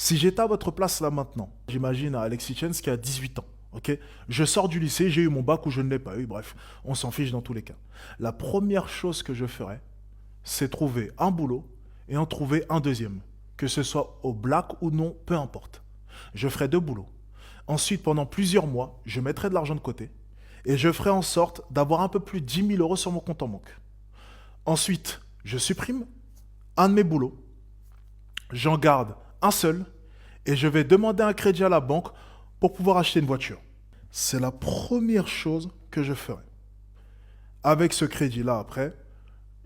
Si j'étais à votre place là maintenant, j'imagine à Alexis Chens qui a 18 ans, ok? Je sors du lycée, j'ai eu mon bac ou je ne l'ai pas eu, bref, on s'en fiche dans tous les cas. La première chose que je ferais, c'est trouver un boulot et en trouver un deuxième. Que ce soit au black ou non, peu importe. Je ferai deux boulots. Ensuite, pendant plusieurs mois, je mettrai de l'argent de côté et je ferai en sorte d'avoir un peu plus de 10 000 euros sur mon compte en banque. Ensuite, je supprime un de mes boulots, j'en garde un seul et je vais demander un crédit à la banque pour pouvoir acheter une voiture. C'est la première chose que je ferai. Avec ce crédit-là, après,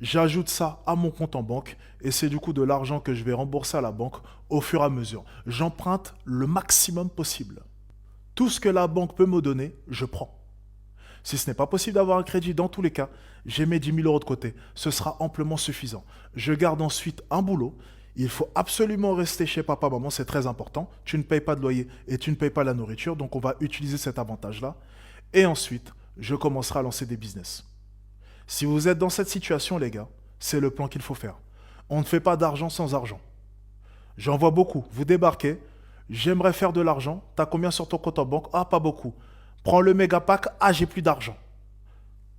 j'ajoute ça à mon compte en banque et c'est du coup de l'argent que je vais rembourser à la banque au fur et à mesure. J'emprunte le maximum possible. Tout ce que la banque peut me donner, je prends. Si ce n'est pas possible d'avoir un crédit dans tous les cas, j'ai mes 10 000 euros de côté. Ce sera amplement suffisant. Je garde ensuite un boulot. Il faut absolument rester chez papa, maman, c'est très important. Tu ne payes pas de loyer et tu ne payes pas la nourriture, donc on va utiliser cet avantage-là. Et ensuite, je commencerai à lancer des business. Si vous êtes dans cette situation, les gars, c'est le plan qu'il faut faire. On ne fait pas d'argent sans argent. J'en vois beaucoup. Vous débarquez, j'aimerais faire de l'argent. T'as combien sur ton compte en banque? Ah, pas beaucoup. Prends le méga pack. Ah, j'ai plus d'argent.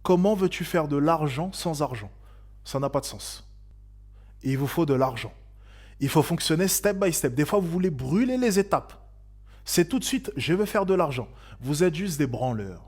Comment veux-tu faire de l'argent sans argent? Ça n'a pas de sens. Il vous faut de l'argent. Il faut fonctionner step by step. Des fois, vous voulez brûler les étapes. C'est tout de suite, je veux faire de l'argent. Vous êtes juste des branleurs.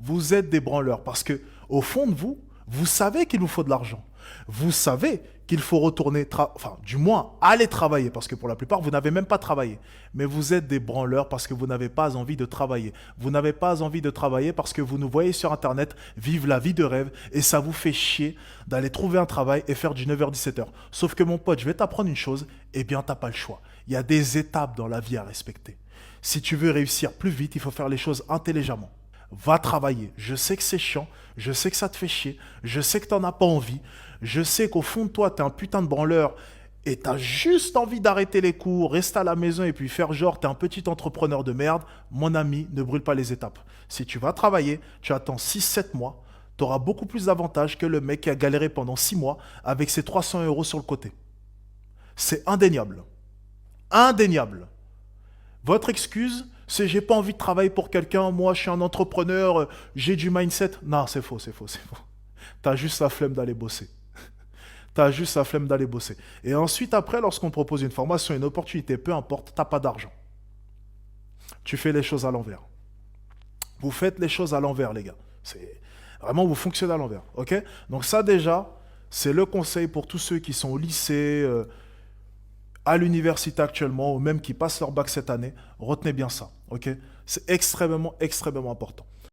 Vous êtes des branleurs parce que, au fond de vous, vous savez qu'il vous faut de l'argent. Vous savez qu'il faut retourner, enfin, du moins, aller travailler parce que pour la plupart, vous n'avez même pas travaillé. Mais vous êtes des branleurs parce que vous n'avez pas envie de travailler. Vous n'avez pas envie de travailler parce que vous nous voyez sur Internet vivre la vie de rêve et ça vous fait chier d'aller trouver un travail et faire du 9h-17h. Sauf que mon pote, je vais t'apprendre une chose, eh bien, t'as pas le choix. Il y a des étapes dans la vie à respecter. Si tu veux réussir plus vite, il faut faire les choses intelligemment. Va travailler. Je sais que c'est chiant, je sais que ça te fait chier, je sais que t'en as pas envie, je sais qu'au fond de toi, t'es un putain de branleur et t'as juste envie d'arrêter les cours, rester à la maison et puis faire genre t'es un petit entrepreneur de merde. Mon ami, ne brûle pas les étapes. Si tu vas travailler, tu attends 6-7 mois, t'auras beaucoup plus d'avantages que le mec qui a galéré pendant 6 mois avec ses 300 euros sur le côté. C'est indéniable. Indéniable. Votre excuse, c'est j'ai pas envie de travailler pour quelqu'un, moi je suis un entrepreneur, j'ai du mindset. Non, c'est faux, c'est faux, c'est faux. T'as juste la flemme d'aller bosser. T'as juste la flemme d'aller bosser. Et ensuite, après, lorsqu'on te propose une formation, une opportunité, peu importe, t'as pas d'argent. Tu fais les choses à l'envers. Vous faites les choses à l'envers, les gars. C'est vraiment, vous fonctionnez à l'envers, ok? Donc ça déjà, c'est le conseil pour tous ceux qui sont au lycée, à l'université actuellement, ou même qui passent leur bac cette année. Retenez bien ça, ok? C'est extrêmement, extrêmement important.